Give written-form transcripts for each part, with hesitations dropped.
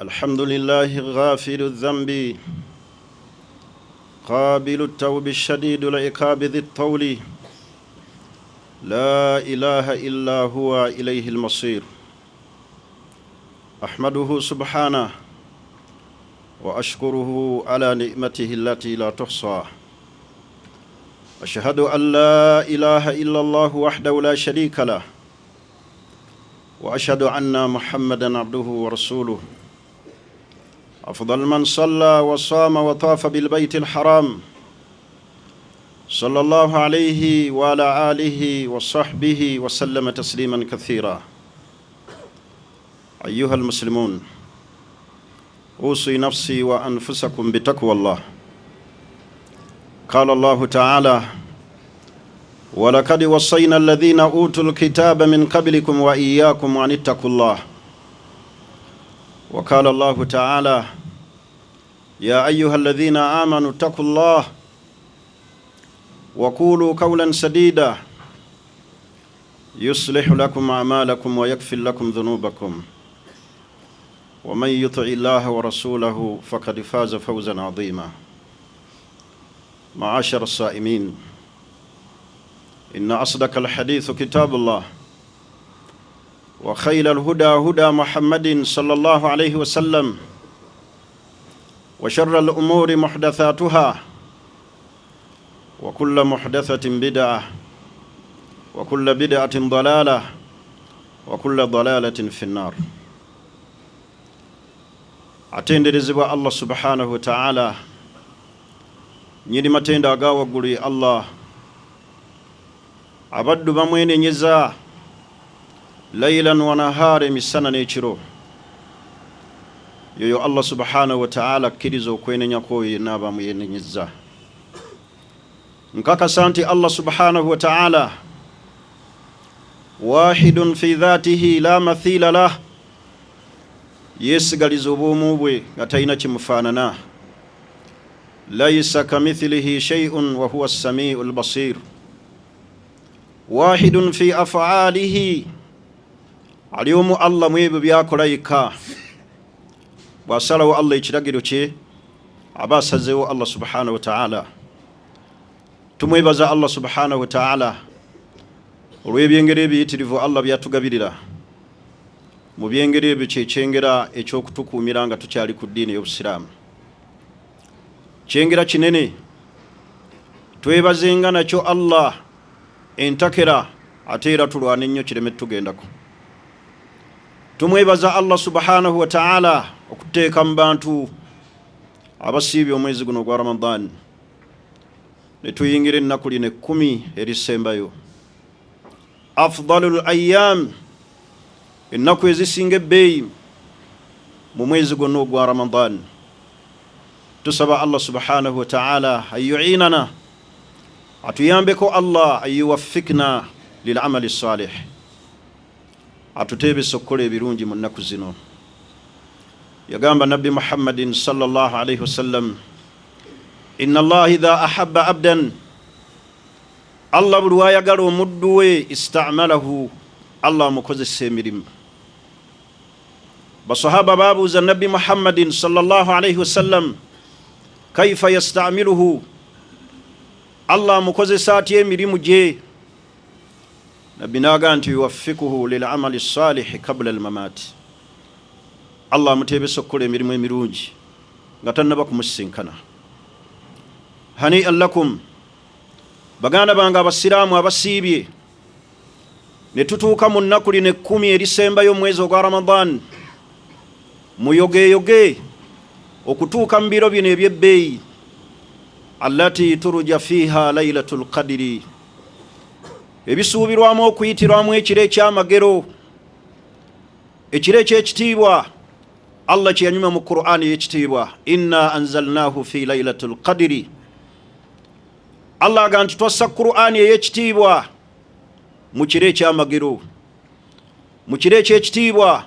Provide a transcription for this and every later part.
الحمد لله غافر الذنب قابل التوب الشديد العقاب ذي الطول لا إله إلا هو إليه المصير أحمده سبحانه وأشكره على نعمته التي لا تحصى أشهد أن لا إله إلا الله وحده لا شريك له وأشهد أن محمدًا عبده ورسوله أفضل من صلى وصام وطاف بالبيت الحرام صلى الله عليه وعلى آله وصحبه وسلم تسليمًا كثيرا أيها المسلمون أوصي نفسي وأنفسكم بتقوى الله قال الله تعالى ولقد وصينا الذين أوتوا الكتاب من قبلكم وإياكم أن اتقوا الله وقال الله تعالى يا أيها الذين آمنوا اتقوا الله وقولوا قولا سديدا يصلح لكم أعمالكم ويغفر لكم ذنوبكم ومن يطع الله ورسوله فقد فاز فوزا عظيما معاشر الصائمين إن أصدق الحديث كتاب الله وخير الهدى هدى محمد صلى الله عليه وسلم وشر الأمور محدثاتها وكل محدثة بدعة وكل بدعة ضلالة وكل ضلالة في النار atenderezebwa Allah subhanahu wa ta'ala nyiri matenda agawa guli Allah abaddu bamwenenyeza laylan wa nahara emisana n'ekiro yoyo Allah subhanahu wa ta'ala akkiriza okwenenya kwoyo n'abamwenenyeza nkakasa nti Allah subhanahu wa ta'ala wahidun fi dhatihi la mathila lah yesigaliza obwomu bwe nga talina kimufaanana laysa kamithlihi shay'un wa huwa as-sami'u al-basir wahidun fi af'alihi aliyomu Allah mwebyo byakola yekka bwasalawo Allah ekiragiro kye aba asazeewo Allah subhanahu wa ta'ala tumwebaza Allah subhanahu wa ta'ala olw'ebyengero ebiyitirivu Allah byatugabirira mu byengero ebyo kyekyengera ekyokutukuumira nga tukyali ku ddiini y'obusiraamu kyengera kinene twebazenga nakyo Allah entakera ate era tulwana ennyo kireme tugendako tumwebaza Allah subhanahu wa ta'ala okuteeka mu bantu abasiibye omwezi guno gwa Ramadan ne tuyingira ennaku lino 10 erisembayo afdalul ayyam ennaku ezisinga ebbeeyi mu mwezi guno gwa Ramadan tusaba Allah subhanahu wa ta'ala ayu'inana atuyambeko Allah ayuwaffikna lil amali salih atutebesa okukola ebirungi mu nnaku zino yagamba nabbi Muhammadin sallallahu alayhi wasallam inna Allah idha ahabba abdan Allah buli wayagala omuddu we ista'malahu Allah amukozesa emirimu basahaba babuuza nabbi Muhammadin sallallahu alayhi wasallam kaifa yasta'miluhu Allah amukozesa atya emirimu gye nabbi naga nti yuwaffikuhu lil amali salih qabla al mamat Allah amutebesa okukola emirimu emirungi nga tannaba kumusinkana hani'an lakum baganda bange abasiraamu abasiibye ne tutuuka mu nnaku lino 10 erisembayo omwezi ogwa Ramadan muyogeyoge okutuuka mu biro bino ebyebbeeyi allati turja fiha laylatul qadri ebisuubirwamu okuyitirwamu ekiro ekyamagero ekiro ekyekitiibwa Allah kyeyanyuma mu Qur'ani y'ekitiibwa inna anzalnahu fi laylatul qadri Allah aganti twassa Qur'ani ey'ekitiibwa mu kiro ekyamagero mu kiro ekyekitiibwa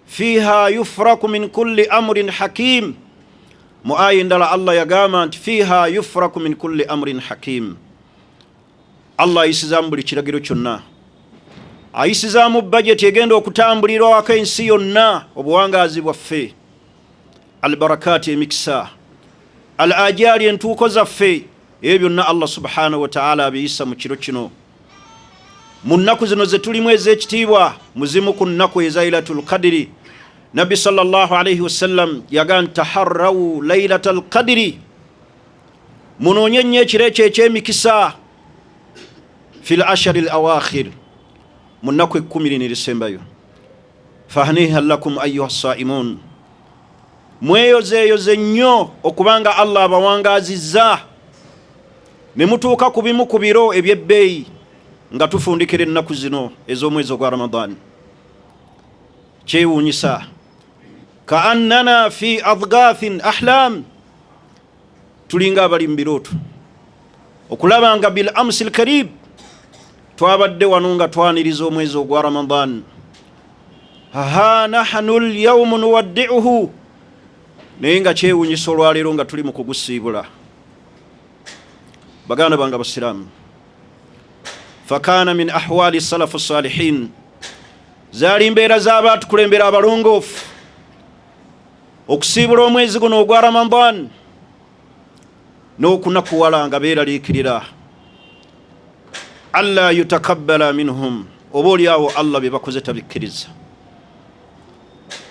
fiha yufraku min kulli amrin hakim mu aya endala Allah yagamba nti fiha yufraku min kulli amrin hakim Allah ayisizamu buli kiragiro kyonna ayisizaamu budget egenda okutambulirwako ensi yonna obuwangazi bwaffe, albarakati emikisa, al ajali entuuko zaffe, ebyo byonna Allah subhanahu wa ta'ala abiyisa mu kiro kino. Mu nnaku zino ze tulimu ez'ekitiibwa, muzimu ku nnaku eza Lailatul Qadri. Nabbi sallallahu alayhi wasallam yagan taharraw Lailatul Qadri, munoonye nnyo ekiro ekyo eky'emikisa fil ashari al awakhir, mu nnaku 10 erisembayo. Fahnihan lakum ayyuha saimun, mweyozeeyoze nnyo okubanga Allah abawangazizza ne mutuuka ku bimu ku biro eby'ebbeeyi nga tufundikira ennaku zino ez'omwezi ogwa Ramadan. Kyewuunyisa, kaannana fi adghathin ahlam, tulinga abali mu birooto okulaba nga bil amsil karib twabadde wano nga twaniriza omwezi ogwa Ramadan. Ha nahnu al-yawma nuwaddi'uhu, naye nga kyewuunyisa olwaleero nga tuli mu kugusiibula. Baganda bange abasiraamu, fakana min ahwali salafu salihin, zaali mbeera z'abaatukulembera abalongoofu okusiibula omwezi guno ogwa Ramadan n'okunakuwala nga beeraliikirira alla yutakabbala minhum, oba oliawo Allah bye bakoze tabikkiriza.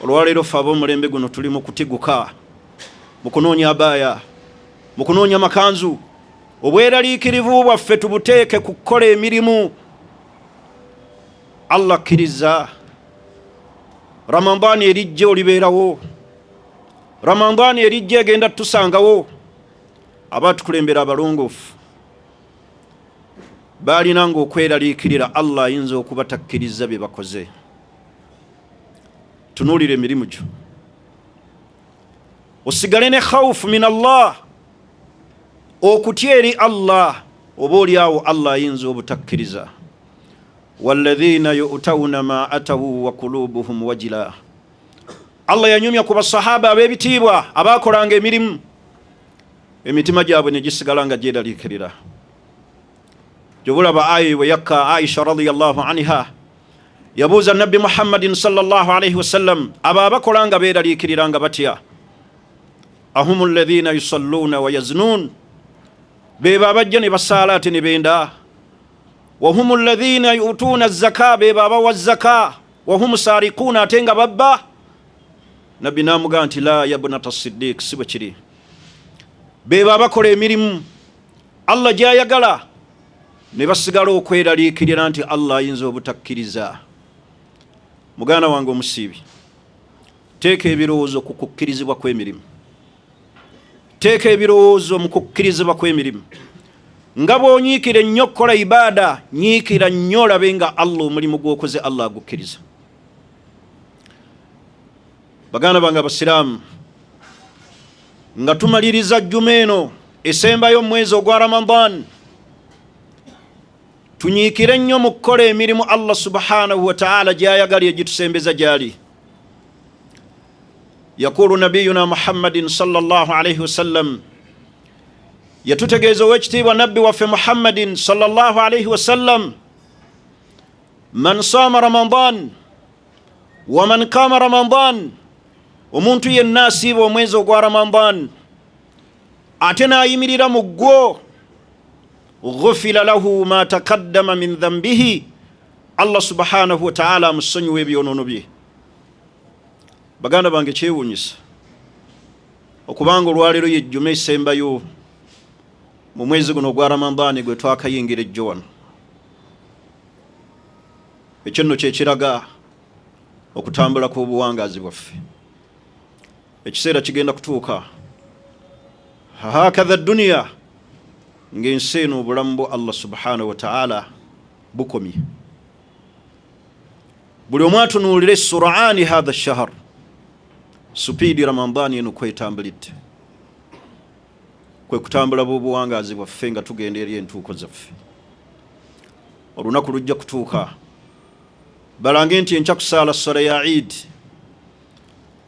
Olwaleero ffe ab'omulembe guno tuli mu kutiguka, mu kunoonya abaaya, mu kunoonya makanzu. Obweraliikirivu bwaffe tubuteeke ku kukola emirimu Allah akkiriza. Ramadani erijja olibeerawo, Ramadani erijja egenda tusangawo. Abaatukulembera abalongoofu baalinanga okweraliikirira Allah ayinza okubatakkiriza bye bakoze. Tunuulire emirimu gyo, osigale ne khawfu min Allah, okutya eri Allah, oba oliawo Allah ayinza obutakkiriza. Walladhina yu'tawna ma atawu wa qulubuhum wajila, Allah yanyumya ku basahaba ab'ebitiibwa abaakolanga emirimu, emitima gyabwe ne gisigala nga gyeraliikirira. Jobulaba ayi bwe yakka Aisha radiyallahu anha yabuuza Nabbi Muhammadin sallallahu alayhi wasallam, aba abakolanga beeraliikirira nga batya? Ahumu alladhina yusalluna wa yaznun, beba abajja ne basaala ate ne benda. Wahumu alladhina yu'tuna az-zaka, beba abawa zaka. Wahumu sariquna, ate nga babba. Nabbi n'amugamba nti la yabnata as-siddiq, si bwe kiri. Beba abakola emirimu Allah gy'ayagala ne basigala okweraliikirira nti Allah ayinza obutakkiriza. Muganda wange omusiibi, teeka ebirowoozo ku kukkirizibwa kw'emirimu, teeka ebirowoozo mu kukkirizibwa kw'emirimu. Nga bw'onyiikira ennyo okukola ibaada, nyiikira nnyo olabe nga Allah omulimu gw'okoze Allah agukkiriza. Baganda bange abasiraamu, nga tumaliriza jjuma eno esembayo mwezi ogwa Ramadan, tunyiikire nnyo mu kukola emirimu Allah subhanahu wa ta'ala gy'ayagala egitusembeza gy'ali. Yakulu nabiyuna Muhammadin sallallahu alayhi wasallam, yatutegeeza ow'ekitiibwa nabbi waffe Muhammadin sallallahu alayhi wasallam, man saama Ramadan wa man qaama Ramadan, omuntu yenna asiiba omwezi ogwa Ramadan ate n'ayimirira mu gwo, ghufira lahu ma taqaddama min dhanbihi, Allah subhanahu wa ta'ala amusonyiwa ebyonoono bye. Baganda bange kyewuunyisa okubanga olwaleero yejjuma esembayo mu mwezi guno ogwa Ramadan gwe twakayingira ejjo wano. Ekyo nno kyekiraga okutambula kw'obuwangazi bwaffe. Ekiseera kigenda kutuuka, hakadha dunya, ng'ensi eno obulamu bwa Allah subhanahu wa ta'ala bukomye. Buli omu atunuulire sur'aani hadha ash-shahr, supiidi Ramadani eno kwetambulidde, kwe kutambula bw'obuwangazi bwaffe nga tugenda eri entuuko zaffe. Olunaku lujja kutuuka balange nti enkya kusaala ssala ya Eid,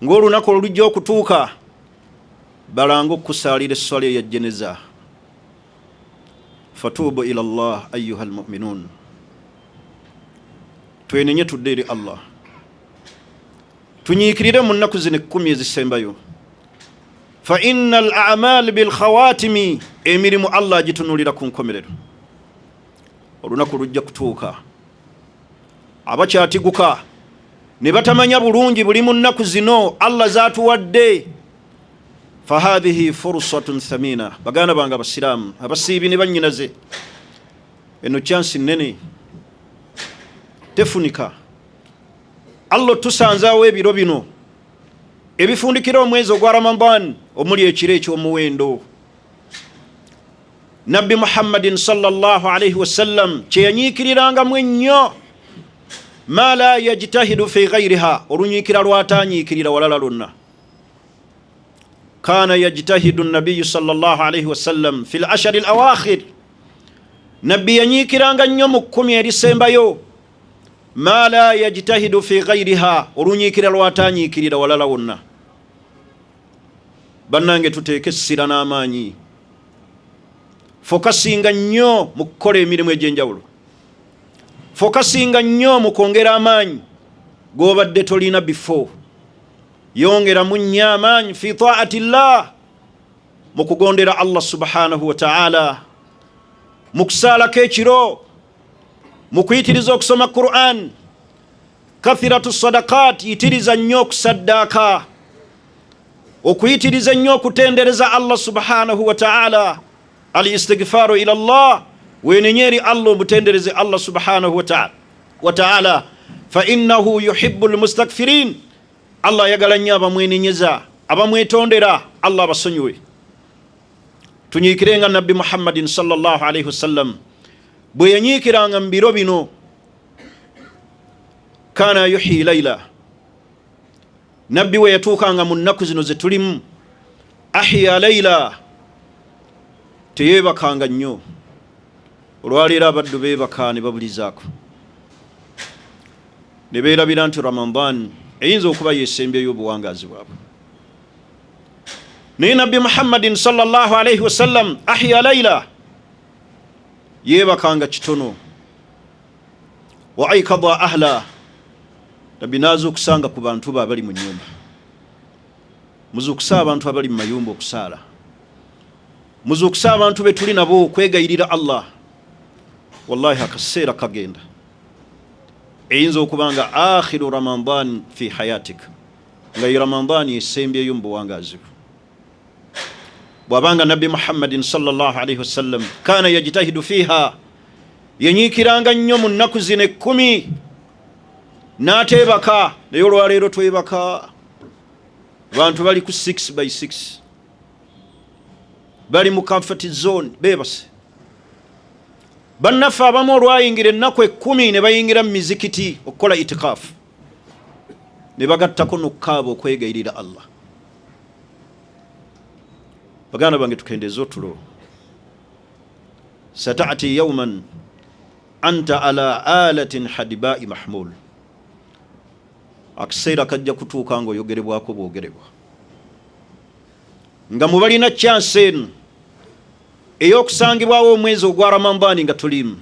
ng'olunaku olujja okutuuka balange okusaalira essala ya jeneza. Fatubu ila Allah ayyuha almu'minun, twenenye tudde Allah tunyikirire mu nnaku zino 10 ezisembayo fa innal a'mal bil khawatimi emirimu Allah agitunulira ku nkomerero olunaku lujja kutuuka abakyatiguka ne batamanya bulungi buli mu nnaku zino Allah zaatuwadde fa hadhihi fursatun thamina baganda banga abasiraamu abasiibi ne bannyinaze eno chance nene tefunika Allah tusanzaawo ebiro bino ebifundikira omwezi ogwa Ramadan omuli ekiro eky'omuwendo Nabbi Muhammadin sallallahu alayhi wasallam kyeyanyiikiriranga ennyo ma la yajtahidu fi ghayriha olunyiikira lwatanyiikirira walala lonna kana yajtahidu an-nabiy sallallahu alayhi wasallam fi al-ashar al-awakhir Nabbi yanyiikiranga nnyo mu 10 erisembayo ma la yajtahidu fi ghayriha olunyiikira lwatanyiikirira walala wonna bannange tuteeke essira n'amaanyi fokasinga nnyo mu kukola emirimu egy'enjawulo fokasinga nnyo mu kwongera amaanyi g'obadde tolina before yongeramu nnyo amaanyi fi taati llah mu kugondera Allah subhanahu wa ta'ala mu kusaalako ekiro mu kuyitiriza okusoma Qur'an kathiratu sadaqat yitiriza nnyo okusaddaaka okuyitiriza nnyo okutendereza Allah subhanahu wa ta'ala al-istighfaru ila Allah wenenyeri Allah mutendereze Allah subhanahu wa ta'ala fa innahu yuhibbul mustakfirin Allah yagala nnyo abamwenenyeza abamwetondera Allah basonyiwe tunyiikirenga Nabbi Muhammadin sallallahu alayhi wasallam bwe yanyiikiranga mu biro bino kana yuhyi layla Nabbi we yatuukanga mu nnaku zino ze tulimu ahya layla teyeebakanga nnyo olwaleero abaddu beebaka ne babulizaako ne beerabira nti Ramadan eyinza okuba yeesembyeyo obuwangaazi bwabwe naye Nabbi Muhammadin sallallahu alayhi wasallam ahya layla yeebakanga kitono wa aikadha ahla Nabbi naazuukusanga ku bantu be abali mu nnyumba muzuukusa abantu abali mu mayumba okusaala muzuukusa abantu be tuli nabo okwegayirira Allah wallahi akaseera kagenda eyinza okubanga akhiru Ramadan fi hayatika nga yi Ramadan yesembyeyo mu buwangaazi bwabanga Nabbi Muhammadin sallallahu alayhi wasallam kana yajtahidu fiha yanyiikiranga nnyo mu nnaku zino 10 n'ateebaka naye olwaleero twebaka bantu bali ku 6 by 6 bali mu comfort zone beebase bannaffe abamu olwayingira ennaku 10 ne bayingira mu mizikiti okukola itikaafu ne bagattako n'okukaaba okwegayirira Allah baganda bange tukendeeza otulo sata'ati yawman anta ala alatin hadibai mahmul akiseera kajja kutuuka nga oyogerebwako bwogerebwa nga mubalina chance eno ey'okusangibwawo omwezi ogwa Ramadan nga tulimu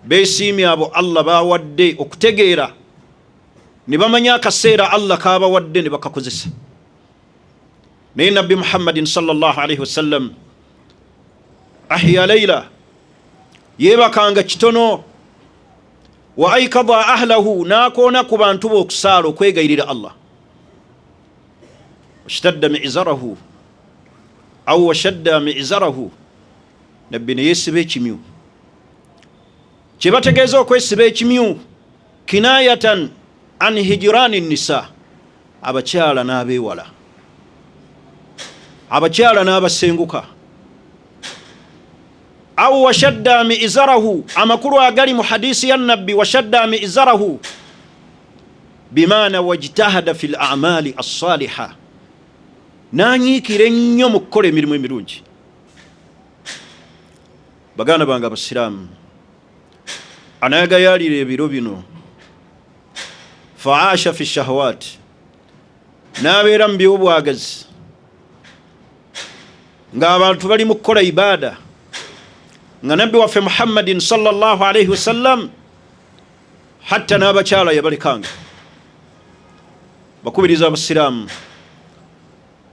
beesiimye abo Allah bawadde okutegeera ne bamanya akaseera Allah kaabawadde ne bakakozesa naye Nabbi Muhammadin sallallahu alayhi wasallam ahya layla yeebakanga kitono wa aikadha ahlahu n'akoona ku bantu be okusaala okwegayirira Allah washtadda mi'zarahu aw washadda mi'zarahu Nabbi ne yeesiba ekimyu kye bategeeza okwesiba ekimyu kinayatan an hijrani nisa abakyala n'abeewala abakyala n'abasenguka aw washadda mi'zarahu amakulu agali mu hadisi ya Nabbi washadda mi'zarahu bimaana wajtahada fil a'mali as-salihah nanyiikira ennyo mu kukola emirimu emirungi baganda bange abasiraamu anayagayaalira ebiro bino faasha fi shahawat n'abeera mu by'obwagazi ng'abantu bali mu kukola ibaada nga Nabbi waffe Muhammadin sallallahu alayhi wasallam hatta n'abakyala yabalekanga. Bakubiriza abasiraamu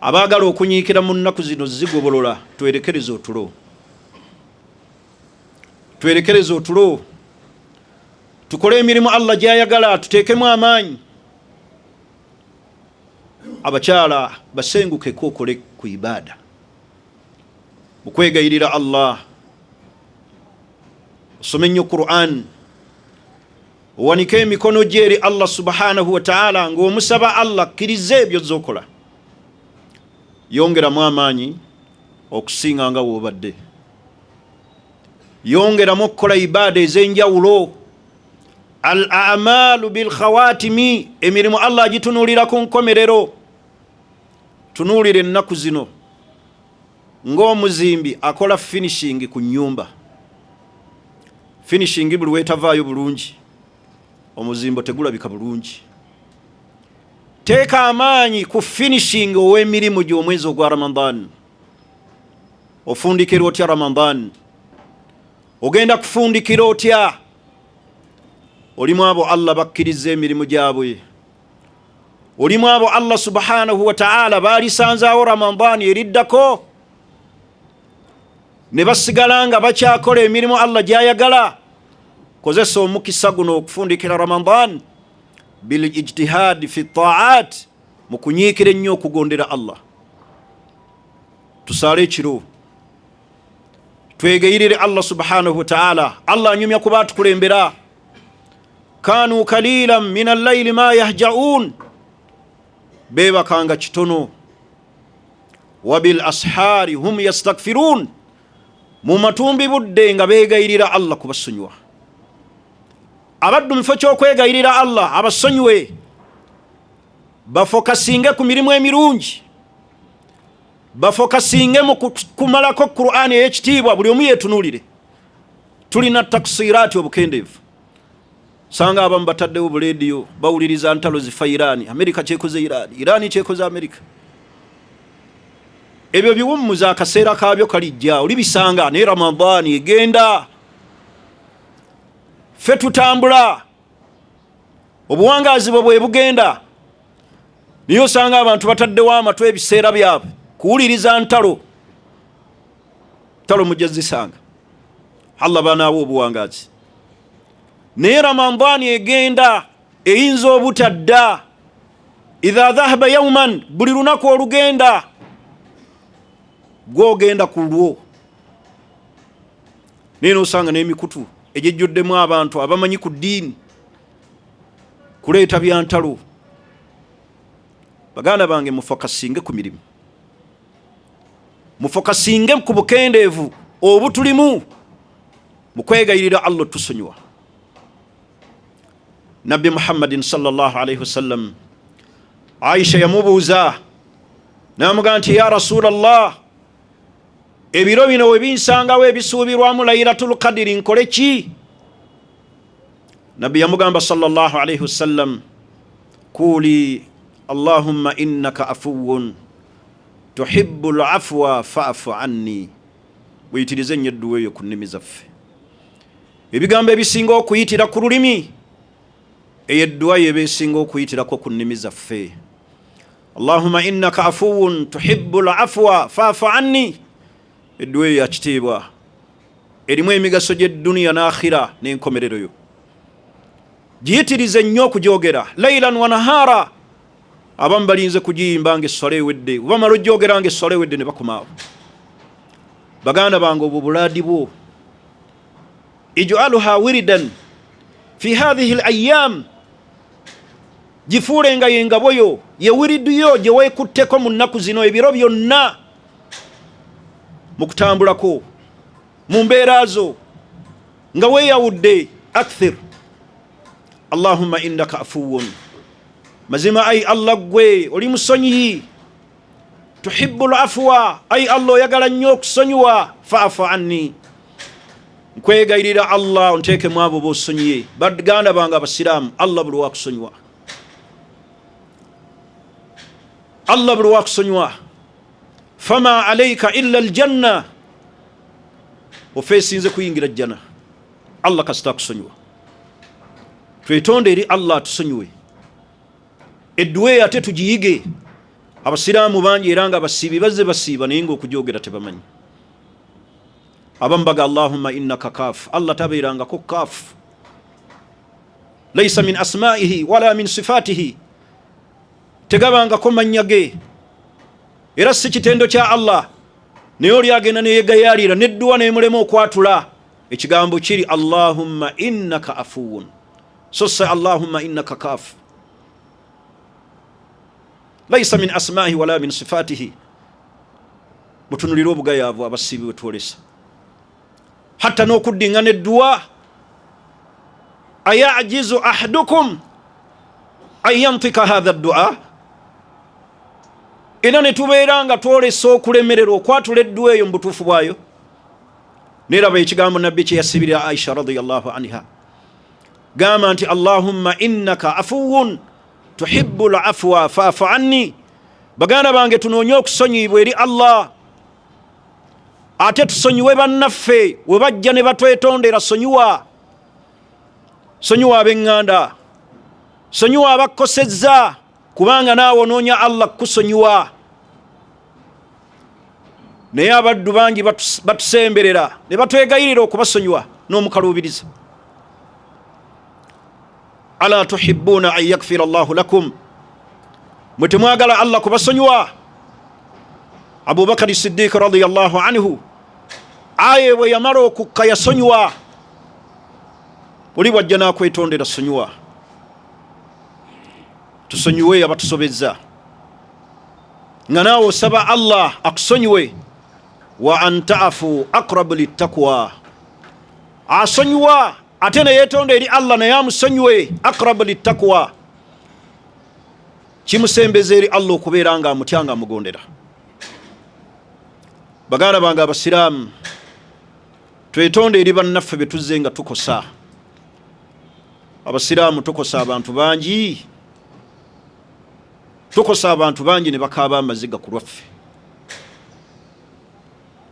abaagala okunyiikira mu nnaku zino zigobolola, twerekereze otulo, twerekereze otulo, tukole emirimu Allah gy'ayagala, tuteekemu amaanyi. Abakyala basengukeko okole ku ibaada, okwegayirira Allah, osome nnyo Qur'an, owanike emikono gye eri Allah subhanahu wa ta'ala ng'omusaba Allah akkirize ebyo z'okola. Yongeramu amaanyi okusinga nga w'obadde, yongeramu okukola ibaada ez'enjawulo. Al a'malu bil khawatimi, emirimu Allah agitunuulira ku nkomerero. Tunuulire ennaku zino ng'omuzimbi akola finishing ku nnyumba. Finishing buli weetavaayo bulungi, omuzimbo tegulabika bulungi. Teeka amaanyi ku finishing ow'emirimu gy'omwezi ogwa Ramadan. Ofundikira otya Ramadan? Ogenda kufundikira otya? Olimu abo Allah bakkiriza emirimu gyabwe, olimu abo Allah subhanahu wa ta'ala baalisanzaawo Ramadan eriddako ne basigala nga bakyakola emirimu Allah gy'ayagala. Kozesa omukisa guno okufundikira Ramadan bil ijtihad fi ta'at, mu kunyiikira ennyo okugondera Allah. Tusaale ekiro, twegayirire Allah subhanahu wa ta'ala. Allah anyumya kuba atukulembera. Kanu kalilan min al-layli ma yahja'un, beebakanga kitono. Wabil ashari hum yastaghfirun, mu matumbi budde nga beegayirira Allah kubasonyiwa. Abaddu mufo ky'okwegayirira Allah abasonyiwe, bafokasinge ku mirimu emirungi, bafokasinge mu kumalako Qur'ani ey'ekitiibwa, buli omu yeetunuulire. Tulina taksiraati obukendeevu. Sanga abamu bataddewo buleediyo bawuliriza ntalo zifa Irani, Amerika kyekoze Irani, Irani kyekoze Amerika. Ebyo biwummuza akaseera kaabyo kalijja, olibisanga ne Ramadan egenda. Ffe tutambula, obuwangaazi bwe bugenda, niyo osanga abantu bataddewo amatw ebiseera byabwe kuwuliriza ntalo. Ntalo mujja zisanga, Allah banaawo obuwangaazi. Naye Ramadan egenda, eyinza obutadda. Idha dhahaba yawman, buli lunaku olugenda, gw'ogenda ku lwo. Naye n'osanga n'emikutu egyejjuddemu abantu abamanyi ku ddiini kuleeta bya ntalo. Baganda bange, mufokasinge ku mirimu, mufokasinge ku bukendeevu obutulimu mu kwegayirira Allah tusonyiwa. Nabbi Muhammadin sallallahu alayhi wasallam, Aisha yamubuuza n'amugamba nti, ya Rasulallah, ebiro bino we binsangawo ebisuubirwamu Laylatul Qadri nkole ki? Nabbi yamugamba sallallahu alayhi wasallam, kuli Allahumma innaka afuwun tuhibbul afwa fa'fu anni. Buyitirize nnyo edduwa eyo ku nnimi zaffe. Ebigambo ebisinga okuyitira ku lulimi, eyo edduwa yeeba esinga okuyitirako ku nnimi zaffe. Allahumma innaka afuwun tuhibbul afwa fa'fu anni. Edduwa eyo ya kitiibwa, erimu emigaso gy'edduniya n'akhira n'enkomerero yo. Giyitirize nnyo okugyogera laylan wa nahara. Abamu balinze kugiyimba ng'esswala ewedde, bamala ogyogera ng'esswala ewedde ne bakomaawo. Baganda bange, obwo bulaadi bwo. Ij'aluha wiridan fi hadhihi al-ayyam, gifuule nga yengabo yo, ye wiridiyo gye weekutteko mu nnaku zino, ebiro byonna mu kutambulako, mu mbeera zo nga weeyawudde. Akthir Allahumma innaka afuwun, mazima ay Allah gwe oli musonyi. Tuhibbul afwa, ay Allah oyagala nnyo okusonyiwa. Fa'fu anni, nkwegayirira Allah onteekemu abo b'osonyiye. Baganda bange abasiraamu, Allah buli wakusonyiwa, Allah buli wakusonyiwa. Fama alayka illa aljanna, ofeesinze kuyingira jjana, Allah kasita kusonyiwa. twetonde eri Allah tusonyiwe. Edduwe ate tugiyige. Abasiraamu bangi era nga basiibi bazze basiiba naye ng'okujoogera tebamanyi. Abamu baga Allahumma innaka kaaf. Allah tabeerangako kaaf. Laysa min asma'ihi wala min sifatihi. Tegabangako mannya ge. Era si kitendo kya Allah. Naye oli agenda neyegayaalira nedduwa nemulema okwatula. Ekigambo kiri Allahumma innaka afuwun. So say Allahumma innaka kaaf. Laysa min asma'ihi wala min sifatihi. Mutunulira obugayaavu abasiibi bwe twolesa. Hatta n'okuddingana edduwa. Ayajizu ahadukum an yantika hadha ad-du'a. Era ne tubeera nga twolesa okulemererwa okwatula edduwa eyo mu butuufu bwayo. Neraba ekigambo nabbi kye yasibira Aisha radiyallahu anha. Gamba nti Allahumma innaka afuwun tuhibbul afwa fa'fu anni. Baganda bange tunoonye okusonyiyibwa eri Allah. Ate tusonyiwe bannaffe we bajja ne batwetondera. Sonyiwa. Sonyiwa ab'eŋŋanda. Sonyiwa abakosezza kubanga naawe onoonya Allah kusonyiwa. Naye abaddu bangi batusemberera ne batwegayirira okubasonyiwa n'omukaluubiriza. Ala tuhibbuuna an yakfira Allahu lakum. Mwe temwagala Allah kubasonyiwa. Abu Bakari Siddiq radiyallahu anhu aye bwe yamala okukka yasonyiwa. Oli bwajja n'akwetondera sonyiwa. Tusonyiwe abatusobezza. Nga naawe osaba Allah akusonyiwe. Wa anta'afu aqrabu littaqwa. Asonyiwa ate ne yeetonda eri Allah naye amusonyiwe aqrabu littaqwa. Kimusembeza eri Allah okubeera nga amutya nga amugondera. Baganda bange abasiraamu, twetonde eri bannaffe be tuzze nga tukosa. Abasiraamu tukosa abantu bangi. Tukosa abantu bangi ne bakaaba amaziga ku lwaffe.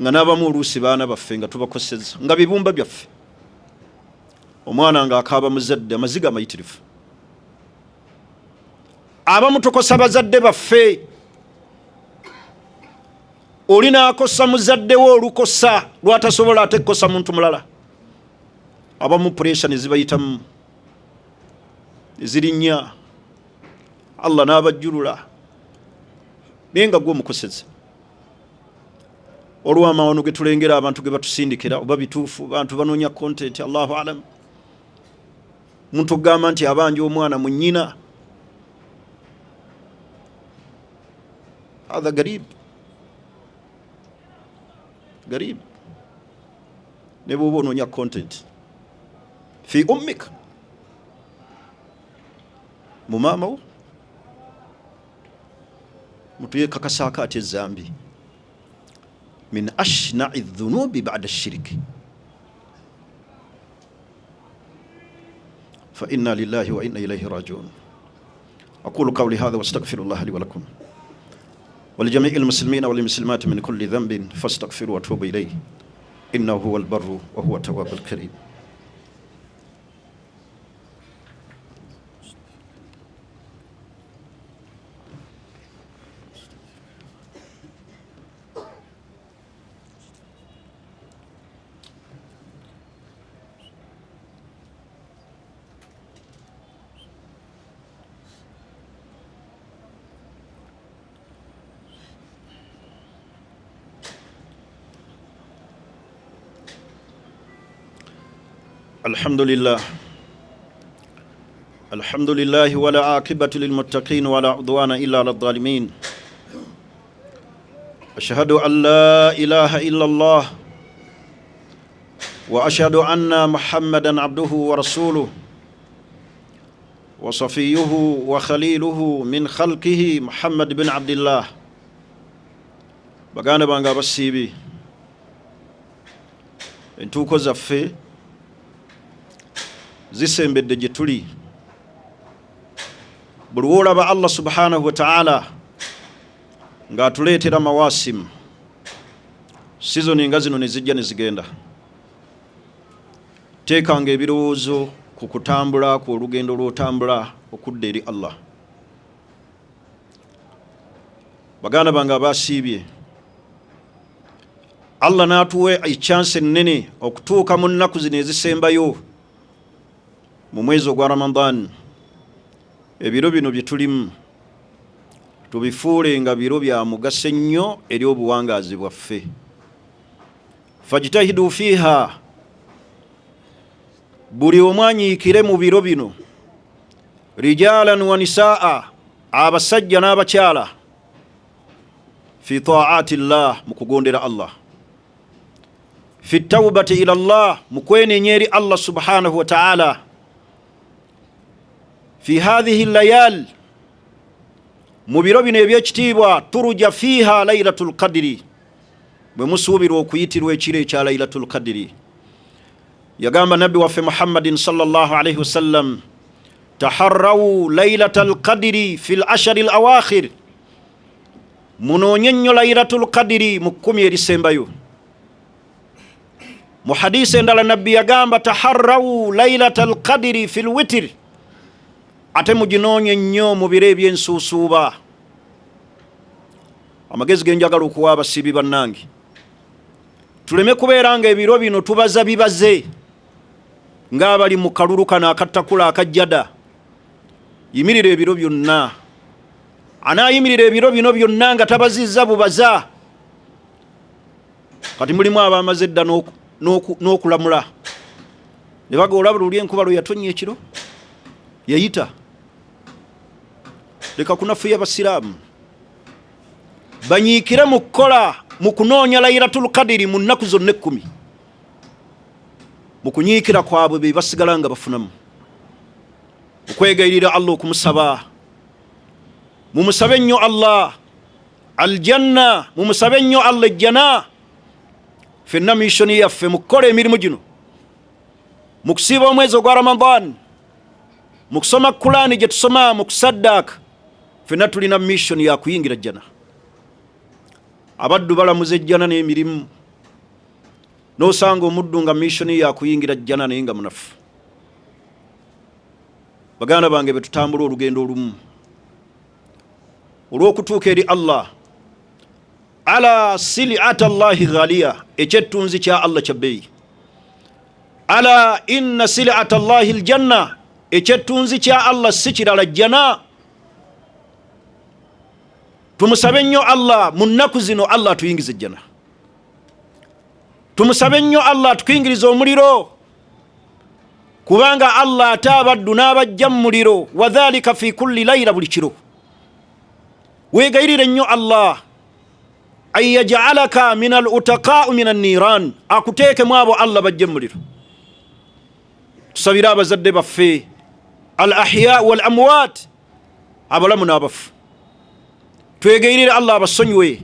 Nga n'abamu oluusi baana baffe nga tubakosezza nga bibumba byaffe. Omwana nga akaaba muzadde amaziga amayitirivu. Abamu tukosa bazadde baffe. Oli n'akosa muzaddewo olukosa lwatasobola ate kukosa muntu mulala. Abamu pressure ne zibayitamu zirinnya. Allah n'abajjulula naye nga gwe omukosezza. Olw'amawano ge tulengera abantu ge batusindikira oba bituufu abantu banoonya content Allahu alam. Muntu ogamba nti abanja omwana mu nnyina. Hadha garib. Garib. Ne bw'oba onoonya content fi ummika mu maama wo. Mutu yekakasaka ati ezambi min ashna'i dhunubi ba'da ash-shirk. Fa inna lillahi wa inna ilayhi raji'un. أقول قولي هذا واستغفر الله لي ولكم ولجميع المسلمين والمسلمات من كل ذنب فاستغفروا واتوبوا إليه إنه هو البر وهو التواب الكريم. الحمد لله ولا عاقبة للمتقين ولا عدوان إلا على الظالمين. أشهد أن لا إله إلا الله وأشهد أن محمدا عبده ورسوله وصفيه وخليله من خلقه محمد بن عبد الله. baganda bange abasiibi, entuuko zaffe zisembedde gye tuli. Buli lw'olaba Allah subhanahu wa ta'ala ng'atuleetera mawasimu, sizoni nga zino ne zijja ne zigenda, teekanga ebirowoozo kukutambula ku olugendo lw'otambula okudda eri Allah. Baganda bange abasiibye, Allah n'atuwa chance ennene okutuuka mu nnaku zino ezisembayo mu mwezi ogwa Ramadan. Ebiro bino bye tulimu tubifuule nga biro bya mugaso ennyo eri obuwangaazi bwaffe. Fajtahidu fiha, buli omwanyiikire mu biro bino, rijalan wa nisaa, abasajja n'abakyala, fi taati llah, mu kugondera Allah, fi tawbati ila Allah, mu kwenenya eri Allah subhanahu wa ta'ala, fi hadhihi layal, mu biro bino ebyekitiibwa, turuja fiha laylatul qadri, bwe musuubirwa okuyitirwa ekiro ekya laylatul qadri. Yagamba nabbi waffe Muhammadin sallallahu alayhi wasallam, taharraw laylatal qadri fil ashari al awakhir, munoonye nnyo laylatul qadri mu 10 erisembayo. Mu hadisi endala nabbi yagamba taharraw laylatal qadri fil witr, ate muginoonye nnyo mu biro ebyensuusuuba. Amagezi genjagala okuwa abasiibi bannange, tuleme kubeera nga ebiro bino tubaza bibaze ng'abali mu kalulu kano akattakula akajjada. Yimirira ebiro byonna. Anaayimirira ebiro bino byonna nga tabazizza bubaza. Kati mulimu abamaze edda n'okulamula ne baga olaba luli enkuba lwe yatonnya ekiro yayita. Leka kunafuya abasiraamu banyiikire mu kukola mu kunoonya laylatul qadri mu nnaku zonna 10. Mu kunyiikira kwabwe be basigala nga bafunamu. Okwegayirira Allah okumusaba, mumusabe nnyo Allah aljanna, mumusabe nnyo Allah ejjana. Fenna mishoni yaffe mu kukola emirimu gino, mu kusiiba omwezi ogwa Ramadan, mu kusoma Qur'ani gye tusoma, mu kusaddaaka, fenna tulina mission ya kuyingira jjana. Abaddu balamuza ejjana n'emirimu, n'osanga omuddu nga mission ya kuyingira jjana naye nga munafu. Baganda bange be tutambula olugendo olumu olw'okutuuka eri Allah, ala sil'ati Allahi ghaliya, ekyettunzi kya Allah kya bbeeyi. Ala inna sil'ati Allahi aljanna, ekyettunzi kya Allah si kirala jjana. Tumusabe nnyo Allah mu nnaku zino, Allah atuyingize ejjana. Tumusabe nnyo Allah atukingiriza omuliro, kubanga Allah ate abaddu n'abajja mu muliro, wa dhalika fi kulli layla, buli kiro. Weegayirire nnyo Allah an yaj'alaka min al-utaqaa min an-niran, akuteekemu abo Allah bajje mu muliro. Tusabire abazadde baffe al ahya wal amwat, abalamu n'abafu. Twegayirire Allah abasonyiwe,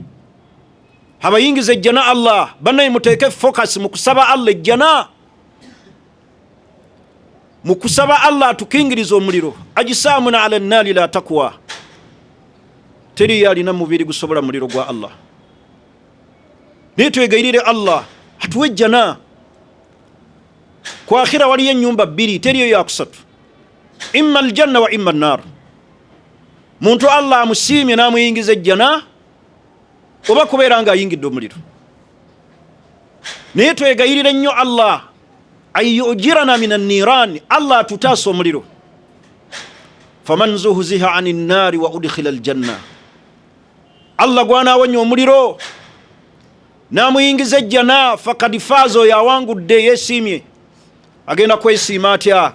abayingize ejjana Allah, bannaye muteeke focus mu kusaba Allah ejjana, mu kusaba Allah atukingiriza omuliro. Ajisaamuna ala nnaari la taqwa, teri yalina mubiri gusobola muliro gwa Allah. Naye twegayirire Allah atuwe ejjana. Ku akhira waliyo ennyumba 2, teriyo yakusatu, imma aljanna wa imma annar. Muntu Allah amusiimye n'amuyingiza ejjana, oba kubeera nga ayingidde omuliro. Naye twegayirire nnyo Allah an yujirana min an-niran, Allah atutaasa omuliro. Faman zuhziha ani nnaari wa udkhila aljanna, Allah gwanaawonya omuliro n'amuyingiza ejjana, fakad faaza, oyo awangudde, yeesiimye. Agenda kwesiima atya?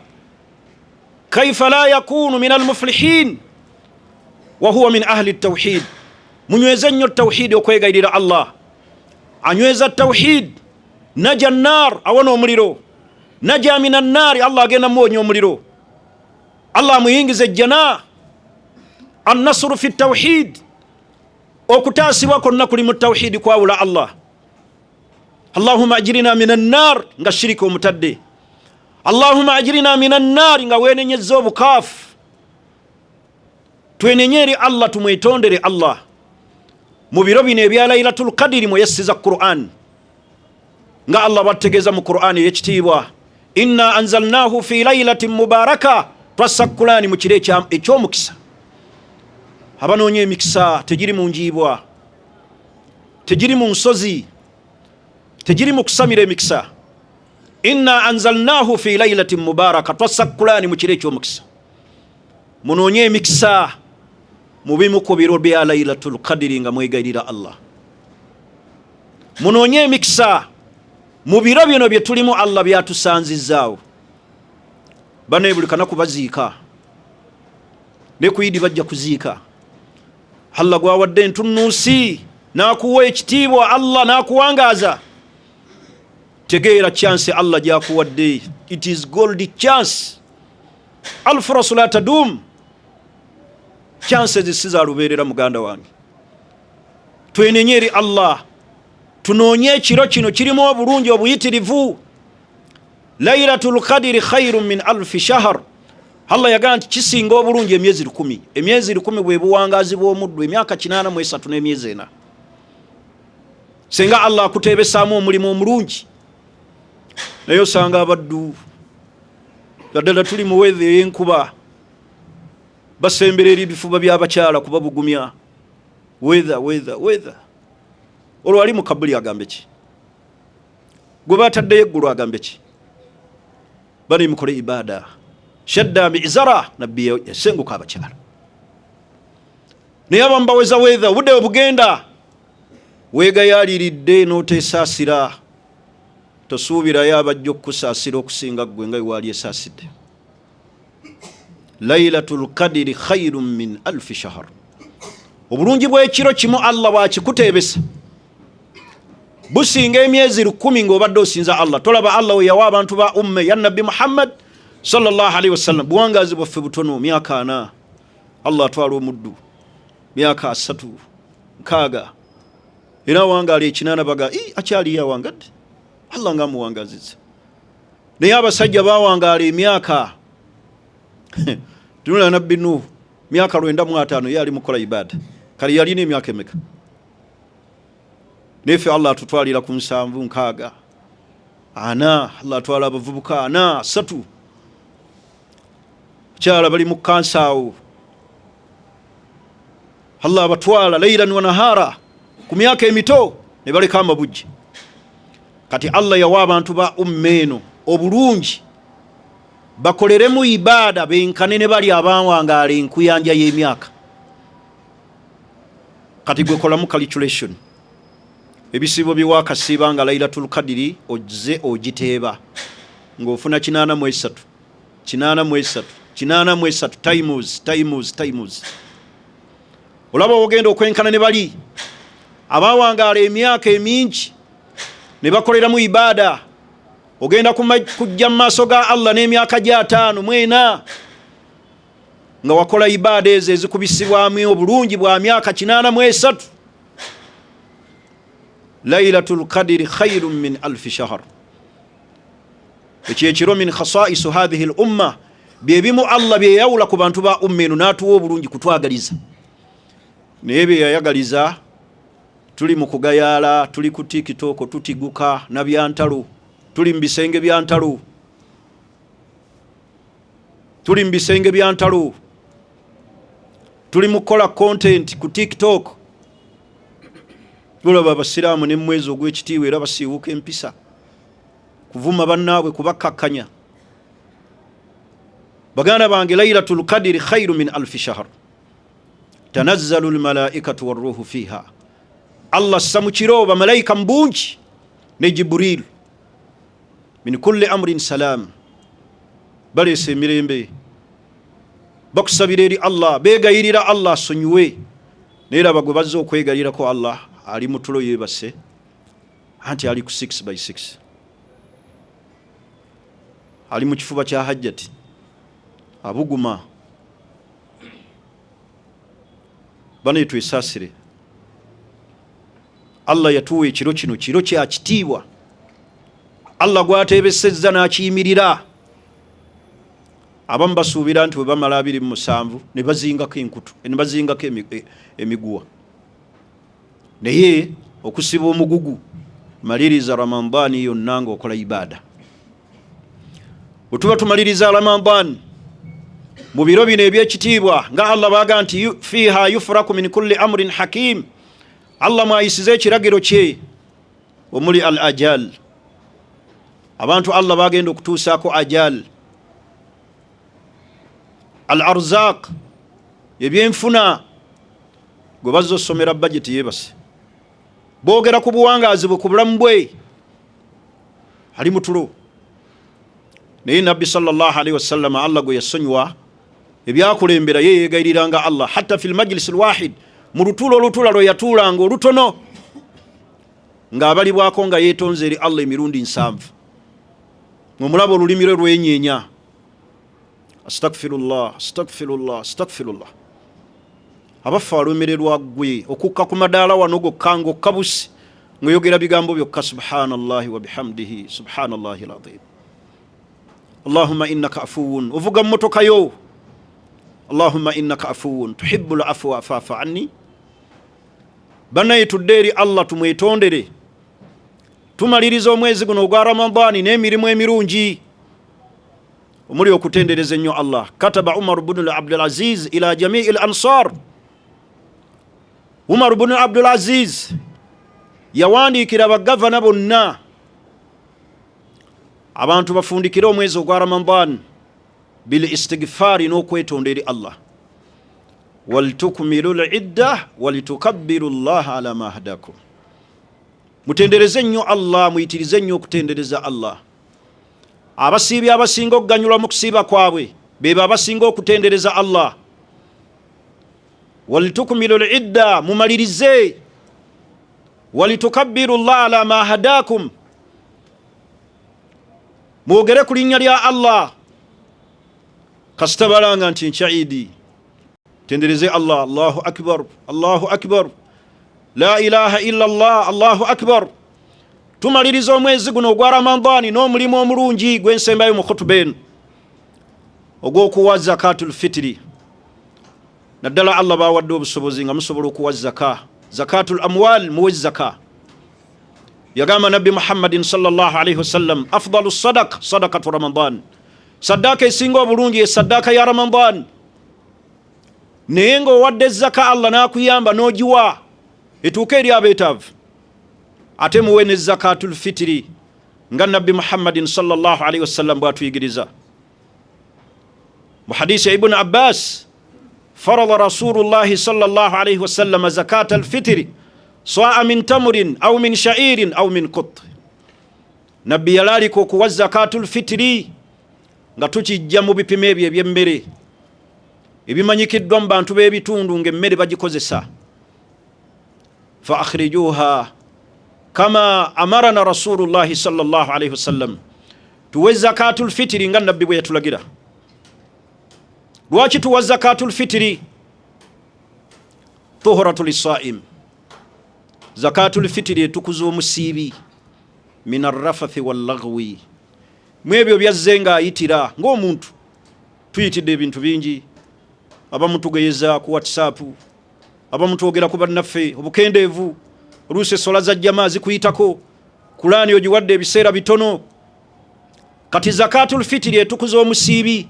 Kaifa la yakunu min almuflihin wa huwa min ahli at-tawhid. Munyweze nnyo tawhid, okwegayirira Allah. Anyweza tawhid, naja an-nar, awona omuliro. Naja min an-nar, Allah agenda muwonya omuliro. Allah amuyingiza ejjana. An-nasru fi at-tawhid, okutaasibwa kwonna kuli mu tawhid kwawula Allah. Allahumma ajirina min an-nar, nga shirika omutadde. Allahumma ajirina min an-nar, nga weenenyezza obukaafu. Twenenye eri Allah, tumwetondere Allah. Mu biro bino ebya laylatul qadri mweyessiza Qur'an, nga Allah bategeeza mu Qur'an ey'ekitiibwa, inna anzalnahu fi laylatin mubaraka, twasakulani mu kiro eky'omukisa. Abanoonya emikisa tegiri mu njiibwa, tegiri mu nsozi, tegiri mu kusamira emikisa. Inna anzalnahu fi laylatin mubaraka, twasakulani mu kiro eky'omukisa. Munoonye emikisa mu bimu ku biro bya Laylatul Qadri nga mwegayirira Allah. Munoonye emikisa mu biro bino bye tulimu Allah byatusanzizaawo. Bano buli kanaku baziika, ne ku Idi bajja kuziika. Allah gwawadde entunnunsi n'akuwa ekitiibwa, Allah n'akuwangaaza. Tegeera chance Allah gyakuwadde, it is gold chance. Al-furasu la tadum, chance zisiza lubeerera muganda wange. Twenenye eri Allah, tunoonye ekiro kino kirimu obulungi obuyitirivu. Laylatul Qadri khairun min alfi shahr. Allah yagamba nti kisinga obulungi emyezi 10. Emyezi 10 bwe buwangazi bw'omuddu, emyaka 83 n'emyezi 4. Senga Allah akutebesaamu omulimu omulungi, naye osanga abaddu ddala tuli mu weather ey'enkuba basemberera ebifuba by'abakyala kubabugumya. Weather. Olwo ali mu Kabuli agambe ki? Gwe bataddeyo eggulu agambe ki? Bali mukole ibada. Shadda mi'zara, nabbi yasenguka abakyala. Naye abamu baweza weather, budde obugenda weegayaliridde n'oteesaasira. Tosuubirayo abajja okusaasira okusinga ggwe nga waali esaasidde. Laylatul Qadri khairun min alfi shahr. Obulungi bw'ekiro kimu Allah bw'akikuteebesa businga emyezi 10 ng'obadde osinza Allah. Tolaba Allah we yawa abantu ba umme ya Nabbi Muhammad sallallahu alaihi wasallam buwangazi bwaffe butono, myaka 4. Allah atwala omuddu myaka 3 nkaaga, era wangaala ekinana baga akyali yawangadde. Allah nga muwangaziza. Naye abasajja bawangaala emyaka tunula Nabbi Nuhu myaka 95 yali mukola ibada. Kali yalina emyaka emeka? Nefe Allah atutwalira ku 7 nkaaga 4. Allah atwala abavubuka 4 3. Kyala bali mu kansaawo, Allah abatwala laylan wa nahara ku myaka emito ne baleka amabujje. Kati Allah yawa abantu ba ummeno obulungi bakoleremu ibada benkane ne bali abawangaala enkuyanja y'emyaka. Kati gwe kolamu calculation, ebisibo biwakasiba nga Laylatul Qadri ojze ogiteeba ng'ofuna 83 times. Olaba ogenda okwenkana ne bali abawangaala emyaka emingi ne bakoleramu ibada, ogenda kujja mu maaso ga Allah n'emyaka gya 5 mu 4 nga wakola ibada ezo ezikubisibwamu obulungi bwa myaka 83. Laylatul Qadri khairun min alfi shahr. Ekyekiro min khasaisu hadhihi al umma, byebimu Allah bye yawula ku bantu ba ummenu n'atuwa obulungi kutwagaliza. Naye bye yayagaliza tuli mu kugayaala, tuli ku TikTok tutiguka na byantalo, tuli mu bisenge byantalo, tuli mu kola content ku TikTok. Tulaba abasiraamu ne mwezi ogw'ekitiibwa era basiiwuka empisa kuvuma bannaabwe kubakkakkanya. Baganda bange, Laylatul Qadri khairu min alfi shahr. Tanazzalu almalaikatu warruhu fiha. Allah samu kiro bamalayika mbungi ne Jibril min kulli amrin salam, balese emirembe bakusabira eri Allah, begayirira Allah sonyiwe. Neera bagwe bazze okwegayirira ko Allah ali mutulo yebase anti ali ku 6x6, ali mu kifuba kya hajjati abuguma. Bane twesasire Allah yatuwa ekiro kino, kiro kya kitiibwa. Allah gwatebesezza n'akiyimirira. Abamu basuubira nti bwe bamala 27 ne bazingako enkutu, ne bazingako emiguwa. Naye okusiba omugugu maliriza Ramadani yonna ng'okola ibada. Utuba tumaliriza Ramadan mu biro bino ebyekitiibwa nga Allah baga nti fiha yufraku min kulli amrin hakim. Allah mwayisize ekiragiro kye omuli al ajal. Abantu Allah bagenda okutuusaako ajal. Al arzaq ebyenfuna gwe bazza osomera budget yebase boogera ku buwangazi bwe ku bulamu bwe ali mutulo. Naye Nabbi sallallahu alaihi wasallam Allah gwe yasonyiwa ebyakulembera ye yegayiriranga Allah hatta fil majlis alwahid, mu lutulo olutula lwe yatuulanga olutono ng'abalibwako nga yeetonze eri Allah emirundi 7. Ng'omulaba olulimi lwe lwenyeenya, astaghfirullah astaghfirullah astaghfirullah. Abafa alumirerwa gwe okukka ku madaala wano gokka ng'okkabusi ng'oyogera bigambo byokka subhanallahi wa bihamdihi subhanallahi alazim. Allahumma innaka afuwun, ovuga mmotoka yo, Allahumma innaka afuwun tuhibbul afwa fa'fu anni. Banaye tudde eri Allah tumwetondere, tumaliriza omwezi guno ogwa Ramadani n'emirimu emirungi omuli okutendereza ennyo Allah. Kataba Umar ibn Abdul Aziz ila jamii al-ansar. Umar ibn Abdul Aziz yawandiikira bagavana bonna abantu bafundikire omwezi ogwa Ramadan bil istighfari n'okwetonda eri Allah. Waltukmilu al-idda walitukabbiru Allah ala ma hadakum. Mutendereze nnyo Allah, muyitirize nnyo okutendereza Allah. Abasiibi abasinga okuganyulwa mu kusiiba kwabwe beba abasinga okutendereza Allah. Walitukmilu al-idda, mumalirize. Walitukabbiru Allah ala ma hadakum, mwogere ku linnya lya Allah kasitabalanga nti nchaidi. Tendereze Allah. Allahu akbar Allahu akbar la ilaha illa Allah Allahu akbar. Tumaliriza omwezi guno ogwa Ramadani n'omulimu omulungi gwensembayo mu khutuba eno ogw'okuwa zakatul fitri. Naddala Allah bawadde obusobozi nga musobola okuwa zakatul amwal, muwe zaka. Yagamba Nabbi Muhammadin sallallahu alaihi wasallam afdalu sadaq sadaqatu Ramadan, sadaka esinga obulungi sadaka ya Ramadan. Naye ng'owadde zaka Allah n'akuyamba n'ogiwa etuuka eri abeetaavu, ate muwe ne zakatul fitri nga Nabbi Muhammadin sallallahu alaihi wasallam bw'atuyigiriza mu hadisi ya Ibn Abbas. فرض رسول الله صلى الله عليه وسلم زكاة الفطر سواء من تمر أو من شعير أو من قط. Nabbi yalaliko okuwa zakatul fitri nga tukijja mu bipimo ebyo eby'emmere ebimanyikiddwa mu bantu b'ebitundu ng'emmere bagikozesa. Fa akhrijuha kama amarana rasulullahi sallallahu alaihi wasallam, tuwe zakatul fitri nga Nabbi bwe yatulagira. Lwaki tuwa zakatul fitri? Tuhuratul saim, zakatul fitri etukuza omusiibi min arrafathi wallagwi, mwebyo byazze nga ayitira ng'omuntu. Tuyitidde ebintu bingi, abamu tugeyeza ku WhatsApp, abamu twogera ku bannaffe obukendeevu, oluusi essola za jamaa zikuyitako, Kulaani ogiwadde ebiseera bitono. Kati zakatul fitri etukuza omusiibi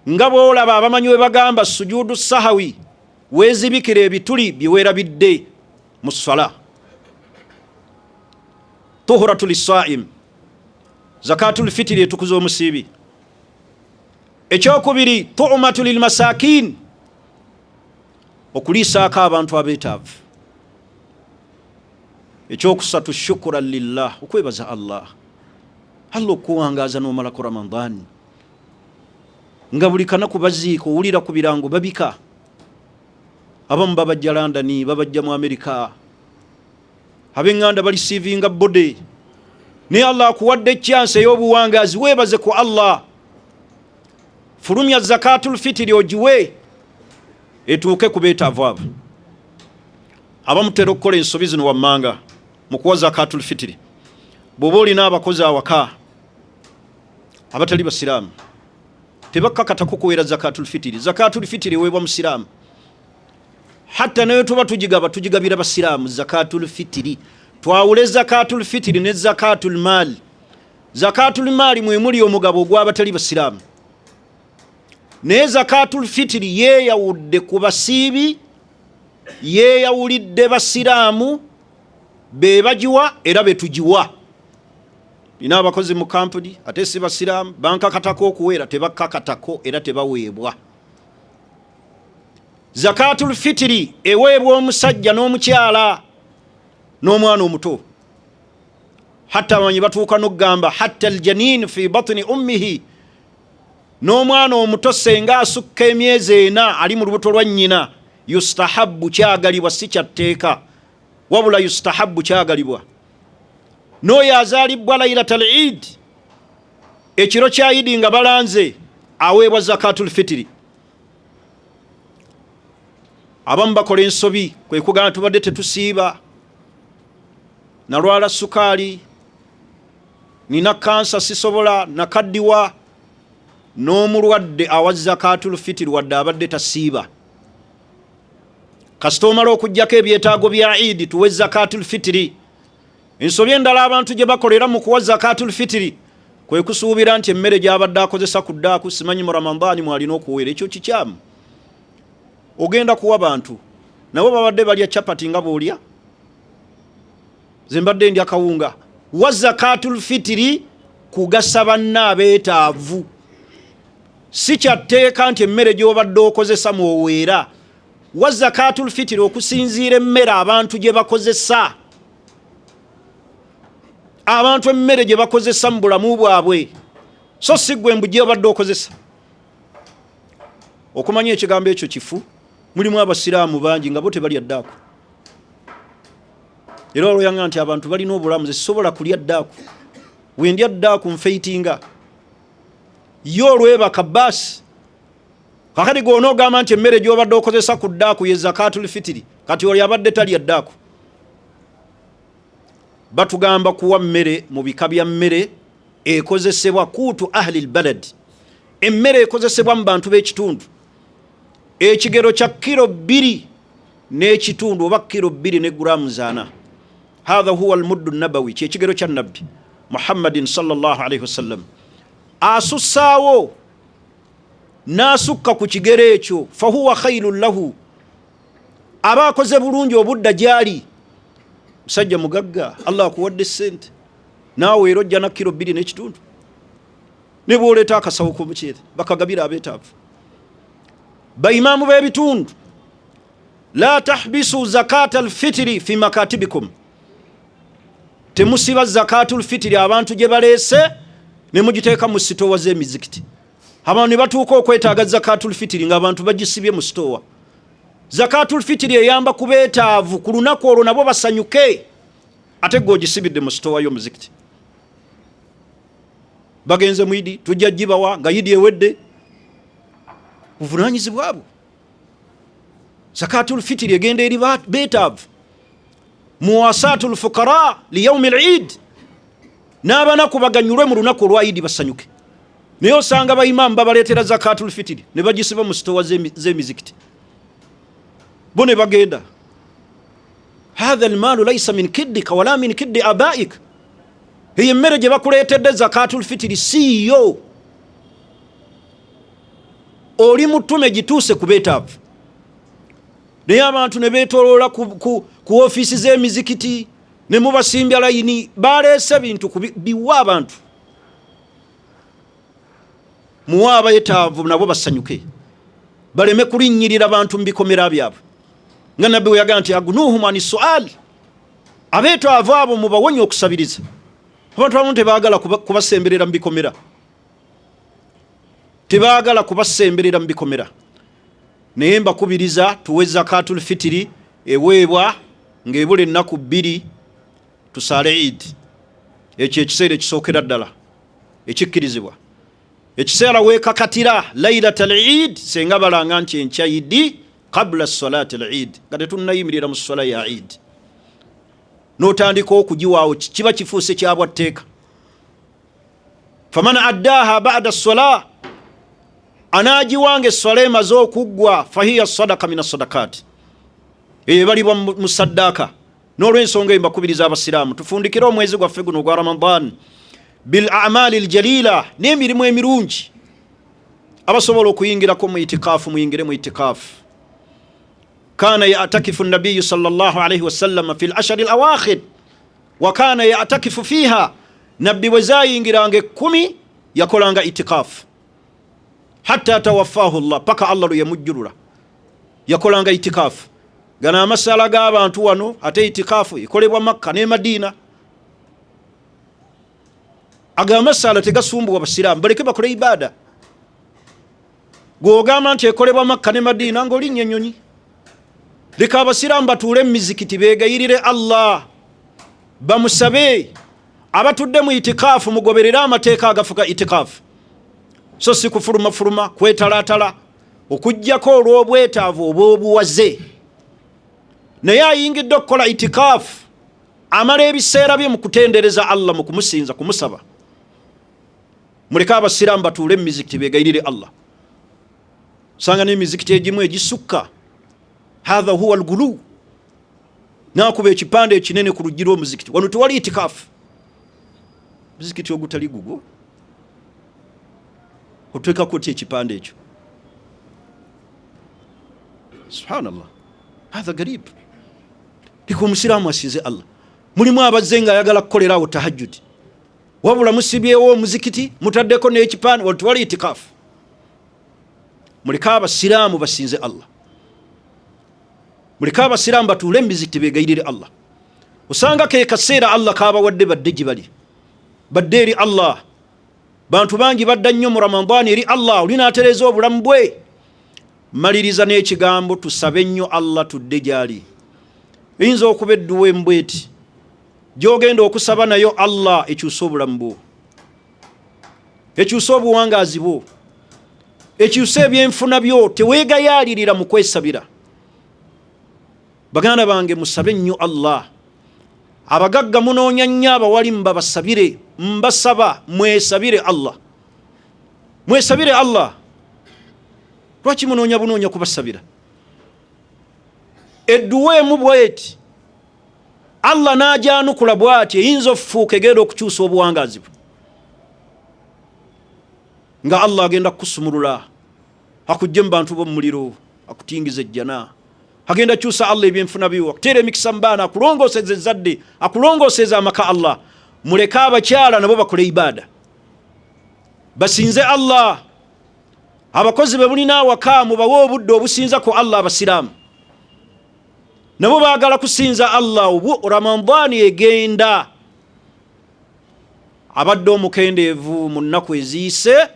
nga bw'olaba abamanyi we bagamba sujudu sahawi, weezibikira ebituli byeweerabidde mu ssala. Tuhuratul saim, zakatul fitri etukuza omusiibi. Ekyokubiri tu'matu lil masakin, okuliisaako abantu abeetaavu. Ekyokusatu shukran lillah, okwebaza Allah. Allah okuwangaaza n'omala ku Ramadan nga buli kanaku baziiko owulira ku birango babika. Abamu babajja London, babajja mu Amerika, ab'eŋŋanda balisiivinga bode. Naye Allah akuwadde chance ey'obuwangaazi, weebaze ku Allah. Fulumya zakatul fitri ogiwe etuuke ku beetaavu abo. Abamu tera okukola ensobi zino wammanga mu kuwa zakatul fitri. Bw'oba olina abakozi awaka abatali basiraamu, tebakkakata kukuweera zakatul fitri. Zakatul fitri eweebwa musiraamu. Hatta nayo tuba tugigabira basiraamu zakatul fitri. Twawule zakatul fitri ne zakatul mal. zakatul mali mwemuli omugabo gw'abatali basiraamu. Naye zakatul fitiri yeeyawudde ku basiibi, yeeyawulidde basiraamu be bagiwa era be tugiwa. Nina abakozi mu kampuni ate si basiraamu, bankakatako okuweera tebakakatako era tebaweebwa. Zakatul fitiri eweebwa omusajja n'omukyala n'omwana omuto. Hatta abamanyi batuuka n'okugamba hatta aljanin fi batni ummihi, n'omwana omuto senga asukka emyezi 4 ali mu lubuto lwa nnyina, yustahabbu kyagalibwa, si kyatteeka wabula yustahabbu kyagalibwa. N'oyo azaalibwa laylatul Eid, ekiro kya Eid nga balanze, aweebwa zakatul fitiri. Abamu bakola ensobi, kwe kugamba tubadde tetusiiba, nalwala sukaali, nina kansa sisobola, nakaddiwa, n'omulwadde awa zakatul fitiri wadde abadde tasiiba. Kasita omala okuggyako ebyetaago bya Eid tuwe zakatul fitiri. Ensobi endala abantu gye bakolera mu kuwa zakatul fitiri kwe kusuubira nti emmere gy'abadde akozesa ku ddaaku, simanyi mu Ramadani mwalina okuweera. Ekyo kikyamu. Ogenda kuwa bantu nabo babadde balya chapati nga boolya, zembadde ndya kawunga. Wa zakatul fitiri kugasa banna abeetaavu, si kyatteeka nti emmere gy'obadde okozesa mwoweera. Wa zakatul fitiri okusinziira emmere abantu gye bakozesa, abantu emmere gye bakozesa mu bulamu bwabwe, so si gwe mbu gye obadde okozesa. Okumanya ekigambo ekyo kifu, mulimu abasiraamu bangi nga bo tebalya ddaaku. Era olwoyanga nti abantu balina obulamu, zisobola kulya ddaaku. Wendya ddaaku nfeitinga yo olwebaka baasi. Kakati gwono ogamba nti emmere gy'obadde okozesa ku ddaaku ye zakatul fitiri, kati oli abadde talya ddaaku. Batugamba kuwa mmere mu bika bya mmere ekozesebwa kuutu ahli albalad, emmere ekozesebwa mu bantu b'ekitundu. Ekigero kya kilo 2 n'ekitundu oba kilo 2 ne gulaamu 4. Hadha huwa almuddu nabawi, kyekigero kya nabbi Muhammadin sallallahu alayhi wasallam. Asussaawo n'asukka ku kigero ekyo, fahuwa khairun lahu, aba akoze bulungi obudda gyali. Musajja mugagga, Allah akuwadde ssente, naawe era ojja na kilo 2 n'ekitundu, ne bw'oleeta akasawo k'omuceere bakagabira abeetaavu. Baimaamu b'ebitundu, la tahbisu zakatal fitiri fi makatibikum, temusiba zakatul fitiri abantu gye baleese ne mugiteeka mu sitoowa z'emizikiti. Abantu ne batuuka okwetaaga zakatul fitiri ng'abantu bagisibye mu sitoowa. Zakatul fitiri eyamba ku beetaavu ku lunaku olwo nabo basanyuke, ate g'ogisibidde mu sitoowa y'omuzikiti. Bagenze mu Idi, tujja gibawa nga Idi ewedde, buvunaanyizibwa bwo. Zakatul fitiri egenda eri beetaavu. Muwasatul fukara li yawmi al-Eid, n'abanaku baganyulwe mu lunaku olwa Idi basanyuke. Naye osanga bayimaamu babaleetera zakatul fitiri ne bagisiba mu sitoowa z'emizikiti, bo ne bagenda. Hadha almaalu laysa min kiddika wala min kiddi abaik, eyo emmere gye bakuleetedde zakatul fitiri siiyo. Oli mutume gituuse ku beetaavu. Naye abantu ne beetoloola ku ofiisi z'emizikiti ne mubasimbya layini, baleese bintu biwa abantu. Muwa abeetaavu nabo basanyuke, baleme kulinnyirira abantu mu bikomera byabwe. Nga nabbi we yagamba nti agunuhum ani sual, abeetaavu abo mubawonye okusabiriza. Abantu abamu tebaagala kubasemberera mu bikomera, tebaagala kubasemberera mu bikomera. Naye mbakubiriza tuwe zakatul fitiri eweebwa ng'ebula ennaku 2 tusaale Eid. Ekyo ekiseera ekisookera ddala ekikkirizibwa. Ekiseera weekakatira laylatul Eid senga balanga nti enkya Eid qabla salatil Eid, nga tetunnayimirira mu swala ya Eid. N'otandika okugiwaawo kiba kifuuse kyabwa tteeka. Faman addaaha ba'da as-salah, anaagiwanga esswala emaze okuggwa, fahiya sadaka min as-sadakaati, ebalibwa mu saddaaka. N'olw'ensonga embakubiriza abasiraamu tufundikire omwezi gwaffe guno ogwa Ramadan bil a'mali al jalila, n'emirimu emirungi. Abasobola okuyingirako mu itikafu muyingire mu itikafu. Kana ya'takifu an-nabiy sallallahu alayhi wasallam fi al-ashr al-awakhir wa kana ya'takifu fiha, nabbi wazayingiranga 10 yakolanga itikafu hatta tawaffahu Allah, paka Allah yamujjulula yakolanga itikafu. Gana amasala g'abantu wano ate itikafu ikolebwa Makka ne Madina. Aga amasala tegasumbuwa basiramu, baleke bakole ibada. Gwogamba nti ekolebwa Makka ne Madina ng'olinnye ennyonyi. Leka abasiramu batuule mu mizikiti beegayirire Allah, bamusabe. Abatudde mu itikafu mugoberera amateeka agafuga itikafu, so si kufuluma kwetalatala okujjako olw'obwetaavu obw'obuwaze. Naye ayingidde okukola itikafu amala ebiseera bye mu kutendereza Allah, mu kumusinza, kumusaba. Muleke abasiramu batuule mu mizikiti beegayirire Allah. Sanga n'emizikiti egimu egisukka, hatha huwa al-gulu, nakuba ekipande ekinene ku luggi lw'omuzikiti. Wano tewali itikafu. Muzikiti ogutali gugwo otweka kuti ekipande ekyo. Subhanallah, hatha garib. Liko omusiraamu asinze Allah. Mulimu abazze nga ayagala kukolerawo tahajjudi, wabula musibyewo omuzikiti mutaddeko n'ekipande, wano tewali itikafu. Muleke abasiraamu basinze Allah. Muleke abasiraamu batuule mu mizikiti beegayirire Allah. Osanga ke kaseera Allah kaabawadde badde gye bali, badde eri Allah. Bantu bangi badda nnyo mu Ramadani eri Allah, olinaatereza obulamu bwe. Maliriza n'ekigambo tusabe nnyo Allah tudde gyali. Eyinza okuba edduwa embweti gy'ogenda okusaba nayo Allah ekyusa obulamu bwo, ekyusa obuwangaazi bwo, ekyusa ebyenfuna byo. Teweegayaalirira mu kwesabira. Baganda bange, musabe nnyo Allah. Abagagga munoonya nnyo abawali mbabasabire, mbasaba mwesabire Allah, mwesabire Allah. Lwaki munoonya kubasabira? Edduwa emu bweti Allah n'agyanukula bw'ati, eyinza okufuuka egenda okukyusa obuwangaazi bwe. Nga Allah agenda kukusumulula, akujje mu bantu b'omu muliro, akutingiza ejjana. Agenda kyusa Allah ebyenfuna byo, akuteera emikisa mu baana, akulongooseza ezzadde, akulongooseza amaka Allah. Muleke abakyala nabo bakole ibada, basinze Allah. Abakozi be mulina awaka mubawe obudde obusinza ku Allah. Abasiraamu nabo baagala kusinza Allah. Obu Ramadani egenda, abadde omukendeevu mu nnaku eziyise,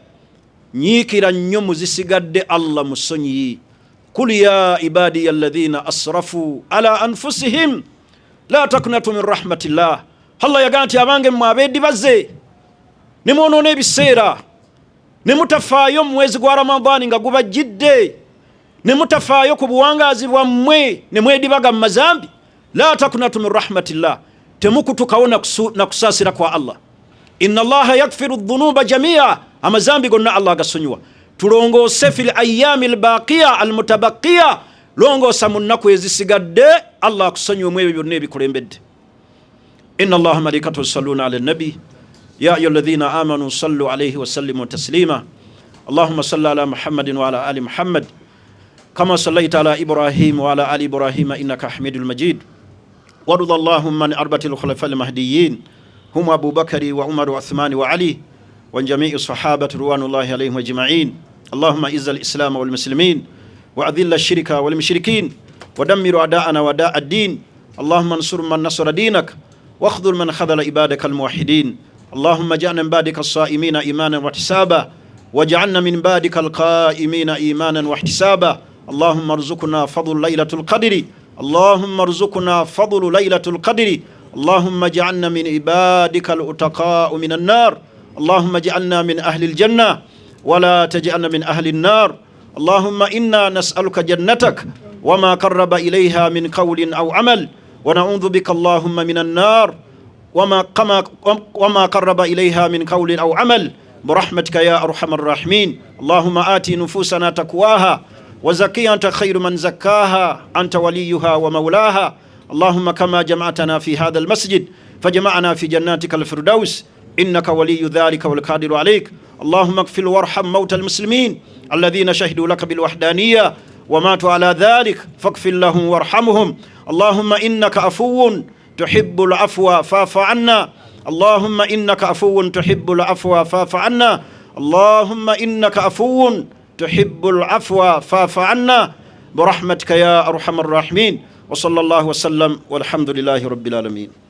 nyiikira nnyo muzisigadde Allah musonyi. Kul ya ibadiya alladhina asrafu ala anfusihim la taknatu min rahmatillah. Allah yagamba nti abange mmwe abeedi bazze ne mwonoona ebiseera, ne mutafaayo mu mwezi gwa Ramadani nga gubajjidde, ne mutafaayo ku buwangaazi bwammwe, ne mwedibaga mu mazambi. La taknatu min rahmatillah, temukutukawo na kusaasira kwa Allah. Inna Allaha yakfiru dhunuba jamia, amazambi gonna Allah agasonyiwa. Tulongoose fil ayyami al-baqiya al-mutabaqiya, longoosa mu nnaku ezisigadde Allah akusonyiwe mu ebyo byonna ebikulembedde. Inna Allaha malaikatahu yusalluna ala nabi ya ayyuhalladhina amanu sallu alayhi wa sallimu taslima. Allahumma salli ala Muhammadin wa ala ali Muhammad kama sallaita ala Ibrahim wa ala ali Ibrahim innaka Hamidul Majid. Warḍa Allahumma an arba'atil khulafa'il mahdiyyin hum Abu Bakr wa Umar wa Uthman wa Ali wa jami'i sahabati ridwanullahi alayhim ajma'in. Allahumma izzil islam wal muslimin wa adhill ash-shirka wal mushrikin wa dammir a'da'ana wa da'a ad-din. Allahumma ansur man nasara dinak wa akhdhul man khadhala ibadaka al-muwahhidin. Allahumma ij'alna min ba'dika as-sa'imina imanan wa ihtisaba waj'alna min ba'dika al-qa'imina imanan wa ihtisaba. Allahumma arzuqna fadl laylatul qadri. Allahumma arzuqna fadl laylatul qadri. Allahumma ij'alna min ibadika al-utaqa'u min an-nar. Allahumma ij'alna min ahli al-jannah ولا تجعلنا من أهل النار. اللهم إنا نسألك جنتك وما قرب إليها من قول أو عمل ونعوذ بك اللهم من النار وما قرب إليها من قول أو عمل برحمتك يا أرحم الراحمين. اللهم آتي نفوسنا تقواها وزكي أنت خير من زكاها أنت وليها ومولاها. اللهم كما جمعتنا في هذا المسجد فجمعنا في جناتك الفردوس إنك ولي ذلك والقادر عليك. اللهم اغفر وارحم موتى المسلمين الذين شهدوا لك بالوحدانية وماتوا على ذلك فاغفر لهم وارحمهم. اللهم إنك عفو تحب العفو فاعف عنا. اللهم إنك عفو تحب العفو فاعف عنا. اللهم إنك عفو تحب العفو فاعف عنا برحمتك يا أرحم الراحمين. وصلى الله وسلم والحمد لله رب العالمين.